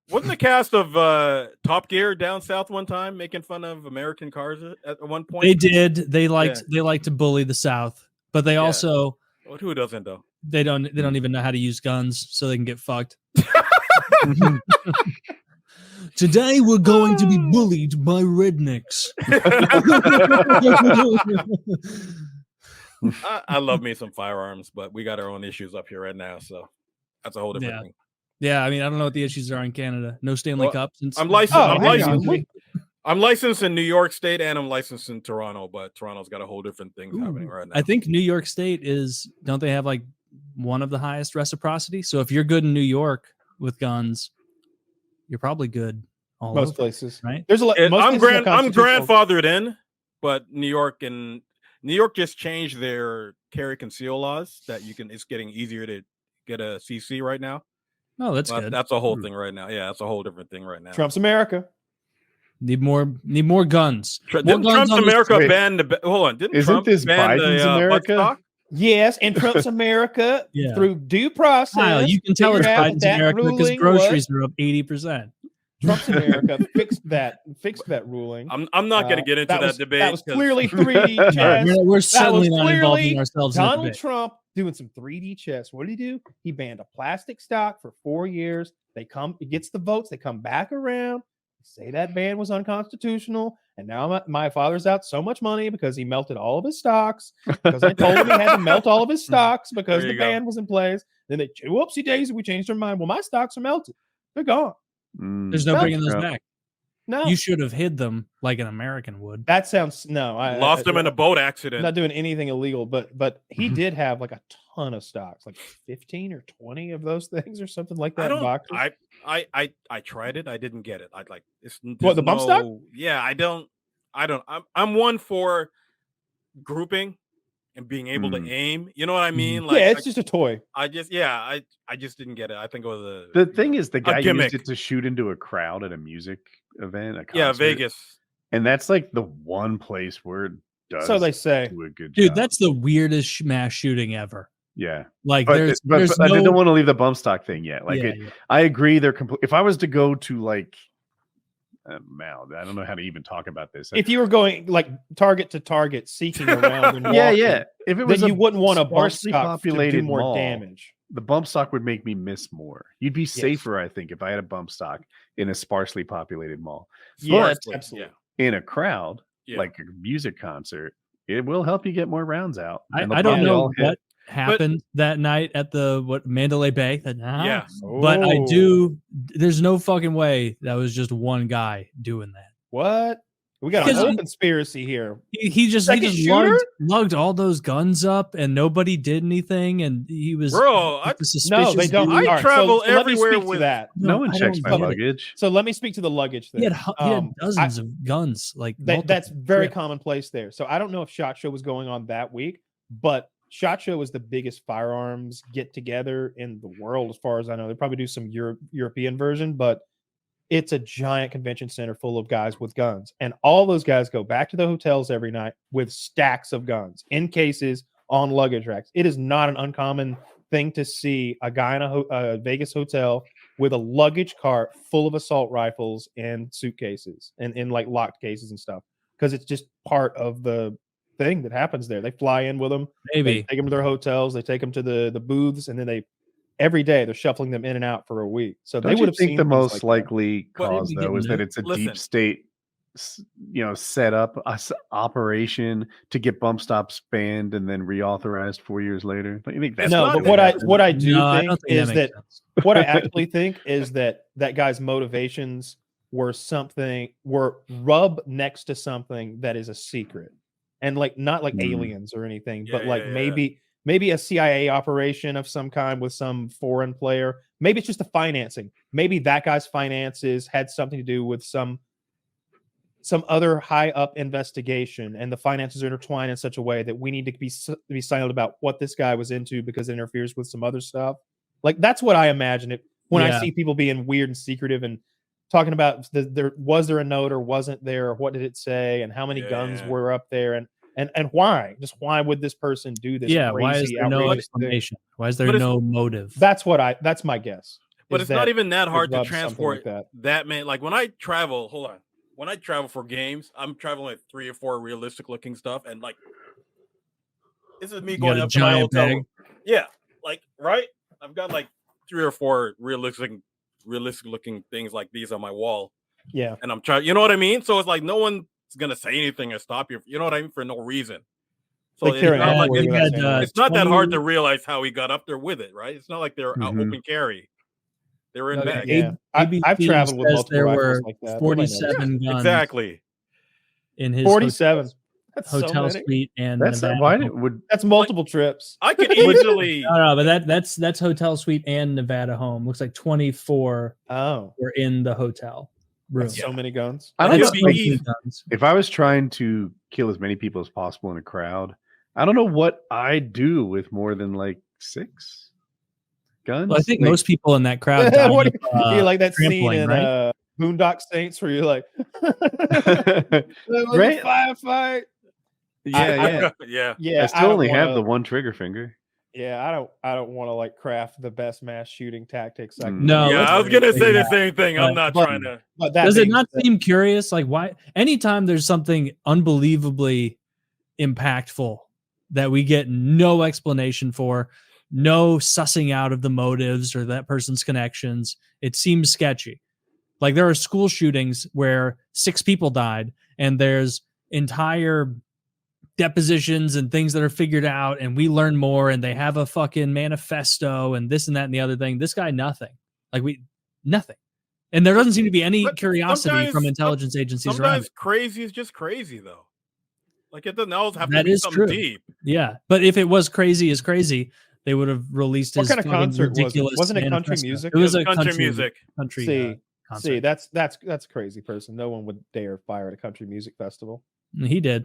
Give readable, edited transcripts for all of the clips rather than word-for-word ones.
Wasn't the cast of Top Gear down south one time making fun of American cars at one point? They did. They liked to bully the South, but they also who doesn't though? They don't even know how to use guns, so they can get fucked. Today we're going to be bullied by rednecks. I love me some firearms, but we got our own issues up here right now, so that's a whole different thing. Yeah, I mean, I don't know what the issues are in Canada. No Stanley Cups. I'm licensed. I'm licensed in New York State and I'm licensed in Toronto, but Toronto's got a whole different thing happening right now. I think New York State don't they have like one of the highest reciprocity? So if you're good in New York with guns, you're probably good most places, right? There's a lot. I'm grandfathered in, but New York just changed their carry conceal laws that it's getting easier to get a CC right now. Oh, that's good. That's a whole thing right now. Yeah, that's a whole different thing right now. Trump's America. Need more guns. Didn't Trump's America ban the? Hold on, didn't Trump this ban Biden's the America? Yes, and Trump's America through due process. Kyle, you can tell it's Biden's America because groceries are up 80%. Trump's America fixed that ruling. I'm not going to get into that debate. That was clearly 3D chess. We're certainly not involving ourselves in Donald Trump doing some 3D chess. What did he do? He banned a plastic stock for 4 years. It gets the votes. They come back around. Say that ban was unconstitutional, and now my father's out so much money because he melted all of his stocks. Because I told him he had to melt all of his stocks because the ban was in place. Then they whoopsie daisy, we changed our mind. Well, my stocks are melted; they're gone. There's no bringing those back. No, you should have hid them like an American would. That sounds I lost them in a boat accident. Not doing anything illegal, but he did have like a ton of stocks, like 15 or 20 of those things or something like that. I tried it. I didn't get it. I'd like the bump stock? Yeah, I don't. I'm one for grouping and being able to aim. You know what I mean? Like, it's just a toy. I just didn't get it. I think it was the thing is the guy used it to shoot into a crowd at a music event. Vegas. And that's like the one place where it does. So they say, do a good dude. job. That's the weirdest mass shooting ever. Yeah, like but I didn't want to leave the bump stock thing yet. Like, I agree. They're complete. If I was to go to like, I don't know how to even talk about this. If you were going like target to target, seeking around, and walking, if it was, then you wouldn't want a bump sparsely stock populated to do more mall, damage. The bump stock would make me miss more. You'd be safer, I think, if I had a bump stock in a sparsely populated mall. Yes, absolutely. In a crowd, like a music concert, it will help you get more rounds out. I don't know what happened that night at the Mandalay Bay. But I do. There's no fucking way that was just one guy doing that. What? We got a whole conspiracy here. He just lugged all those guns up, and nobody did anything. And he was no, they don't. I travel everywhere with that. No one checks my luggage. So let me speak to the luggage thing. He had dozens of guns. Like that's very commonplace there. So I don't know if SHOT Show was going on that week, but SHOT Show is the biggest firearms get together in the world, as far as I know. They probably do some European version, but it's a giant convention center full of guys with guns. And all those guys go back to the hotels every night with stacks of guns in cases on luggage racks. It is not an uncommon thing to see a guy in a Vegas hotel with a luggage cart full of assault rifles and suitcases and in like locked cases and stuff, because it's just part of the thing that happens there. They fly in with them. They take them to their hotels. They take them to the booths, and then every day they're shuffling them in and out for a week. So they would have think the most likely cause though is that it's a deep state, set up operation to get bump stops banned and then reauthorized 4 years later. Don't you think that's but what I do think is that what I actually think is that guy's motivations were rub next to something that is a secret, and like not like aliens or anything, but like maybe a CIA operation of some kind with some foreign player. Maybe it's just the financing. Maybe that guy's finances had something to do with some other high up investigation, and the finances are intertwined in such a way that we need to be silent about what this guy was into because it interferes with some other stuff. Like that's what I imagine it when I see people being weird and secretive and talking about was there a note or wasn't there, or what did it say, and how many guns were up there, and why? Just why would this person do this? Yeah, why is there no explanation? Why is there no motive? That's my guess. But it's not even that hard to transport like that many. Like when I travel, when I travel for games, I'm traveling with 3 or 4 realistic looking stuff, and like this is me going up to my hotel room. Yeah, like right. I've got like 3 or 4 realistic looking things like these on my wall. Yeah, and I'm trying. You know what I mean? So it's like no one's gonna say anything or stop you. You know what I mean? For no reason. So like it's not that hard to realize how he got up there with it, right? It's not like they're open carry. They were in bag. Yeah, I've traveled with multiple rifles like that. 47 guns. Exactly. In his 47 hotel suite, and that's that's multiple trips. I could easily. No, but that's hotel suite and Nevada home. Looks like 24. Were in the hotel room. So many guns. I don't know. If I was trying to kill as many people as possible in a crowd, I don't know what I'd do with more than like 6 guns. Well, I think most people in that crowd died what you like that scene in right? Boondock Saints where you're like right? firefight. Yeah. I still only have the one trigger finger. Yeah, I don't want to like craft the best mass shooting tactics. No, yeah, I was gonna say the same thing. I'm not trying to. But does it not seem curious? Like, why? Anytime there's something unbelievably impactful that we get no explanation for, no sussing out of the motives or that person's connections, it seems sketchy. Like there are school shootings where 6 people died, and there's entire depositions and things that are figured out, and we learn more, and they have a fucking manifesto and this and that and the other thing. This guy, nothing. Nothing. And there doesn't seem to be any curiosity from intelligence agencies. Sometimes crazy is just crazy, though. Like it doesn't always have to be something deep. Yeah, but if it was crazy is crazy, they would have released his kind of concert ridiculous. Wasn't it country music? It was a country music. See, that's a crazy person. No one would dare fire at a country music festival. He did.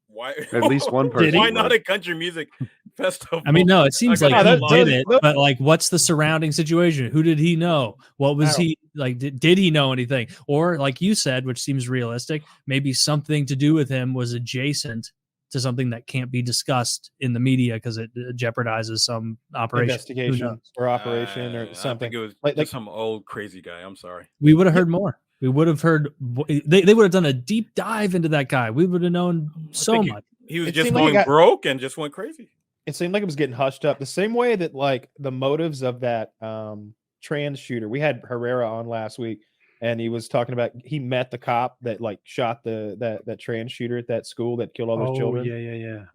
Why? At least one person. Why not a country music festival? I mean, no, it seems like he did it, but like, what's the surrounding situation? Who did he know? What was he like? Did he know anything? Or like you said, which seems realistic, maybe something to do with him was adjacent to something that can't be discussed in the media because it jeopardizes some operation, investigation or operation or something. I think it was like some old crazy guy. I'm sorry. We would have heard more. We would have heard. They would have done a deep dive into that guy. We would have known so much. He was just going broke and just went crazy. It seemed like it was getting hushed up the same way that like the motives of that trans shooter. We had Herrera on last week, and he was talking about he met the cop that like shot that trans shooter at that school that killed all those children. Yeah.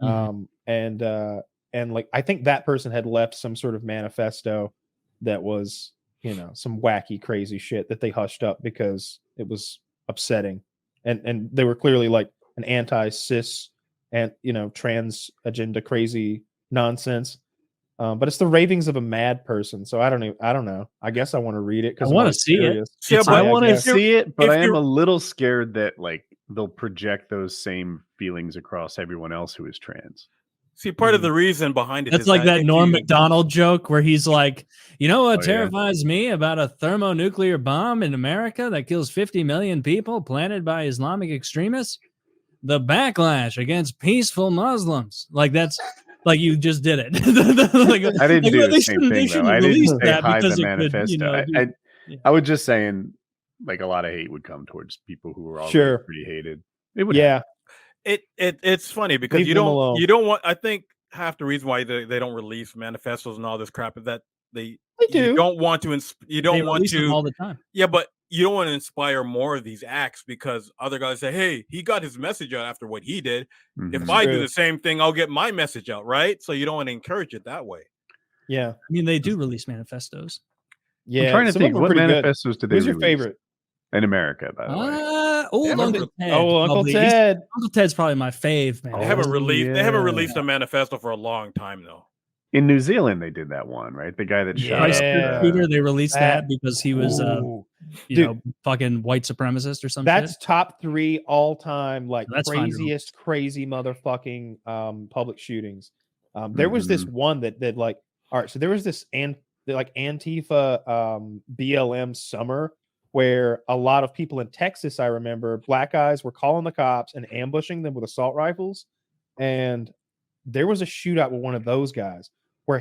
And like I think that person had left some sort of manifesto that was, you know, some wacky crazy shit that they hushed up because it was upsetting, and they were clearly like an anti-cis and, you know, trans agenda crazy nonsense. But it's the ravings of a mad person, so I don't know. I guess I want to read it because I want to see it. Yeah, I want to see it, but I am a little scared that like they'll project those same feelings across everyone else who is trans. See, part of the reason behind it is like that Norm Macdonald joke where he's like, you know what terrifies me about a thermonuclear bomb in America that kills 50 million people planted by Islamic extremists? The backlash against peaceful Muslims. Like that's like you just did it. I didn't do the same thing though. I didn't say hide the manifesto. I was just saying like a lot of hate would come towards people who were already pretty hated. It would It's funny because you don't want. I think half the reason why they don't release manifestos and all this crap is that they do. You don't want to. You don't want to all the time. Yeah, but you don't want to inspire more of these acts because other guys say, "Hey, he got his message out after what he did. If I do the same thing, I'll get my message out." Right? So you don't want to encourage it that way. Yeah, I mean they do release manifestos. Yeah, I'm trying to think what manifestos did they release? Who's your favorite in America? By the way, Uncle Ted. Uncle Ted. Uncle Ted's probably my fave, man. They haven't released a manifesto for a long time though. In New Zealand, they did that one, right? The guy that shot Shooter, they released that because he was you know, fucking white supremacist or something. That's top 3 all time, like craziest, crazy motherfucking public shootings. There was this one that like, all right, so there was this like Antifa BLM summer where a lot of people in Texas, I remember, black guys were calling the cops and ambushing them with assault rifles. And there was a shootout with one of those guys where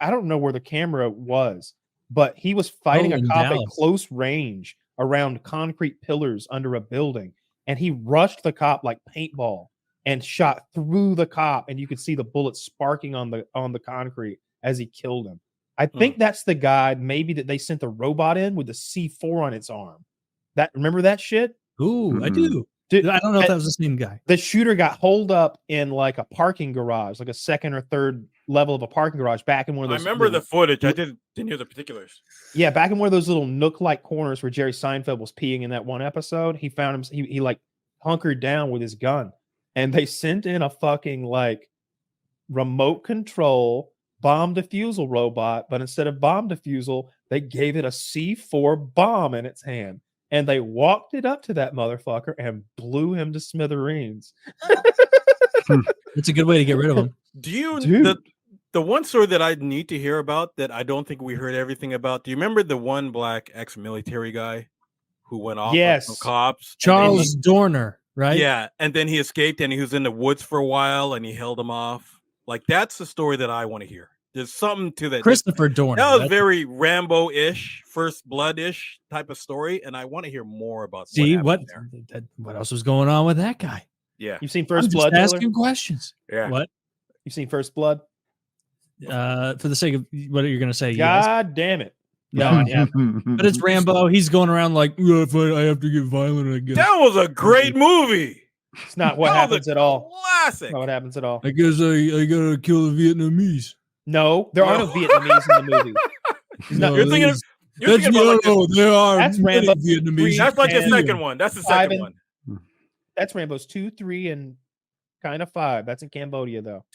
I don't know where the camera was, but he was fighting a in cop at Dallas. close range around concrete pillars under a building, and he rushed the cop like paintball and shot through the cop, and you could see the bullets sparking on the concrete as he killed him. I think that's the guy maybe that they sent the robot in with the C4 on its arm. Remember that shit? Ooh, I do. Dude, I don't know if that was the same guy. The shooter got holed up in like a parking garage, like a second or third level of a parking garage back in one of those. I remember the footage. I didn't hear the particulars. Yeah, back in one of those little nook-like corners where Jerry Seinfeld was peeing in that one episode. He found him. He like hunkered down with his gun, and they sent in a fucking like remote control bomb defusal robot, but instead of bomb defusal, they gave it a C4 bomb in its hand. And they walked it up to that motherfucker and blew him to smithereens. It's a good way to get rid of him. Do you the one story that I need to hear about that I don't think we heard everything about? Do you remember the one black ex-military guy who went off on some cops? Charles Dorner, right? Yeah, and then he escaped and he was in the woods for a while and he held him off. Like that's the story that I want to hear. There's something to that. Christopher Dorner. That was very Rambo-ish, First Blood-ish type of story, and I want to hear more about. What else was going on with that guy? Yeah, you've seen First Blood. Asking questions. Yeah. What? You've seen First Blood? For the sake of what you're going to say, God damn it! No, I haven't. But it's Rambo. He's going around like, if I have to get violent, I guess. That was a great movie. It's not what happens at all. Classic. Not what happens at all. I guess I gotta kill the Vietnamese. No, there are no Vietnamese in the movie. You're thinking of. There are. That's Rambo. Vietnamese. That's like the second one. That's the second one. That's Rambo's 2, 3, and kind of 5. That's in Cambodia, though.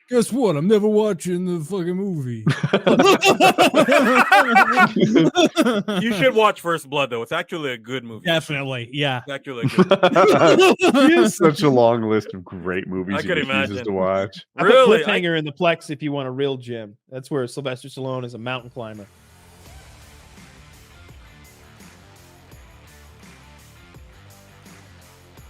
Guess what? I'm never watching the fucking movie. You should watch First Blood, though. It's actually a good movie. Definitely, yeah. It's actually a good He has such a long list of great movies I could imagine to watch. Really? Cliffhanger in the Plex if you want a real gym. That's where Sylvester Stallone is a mountain climber.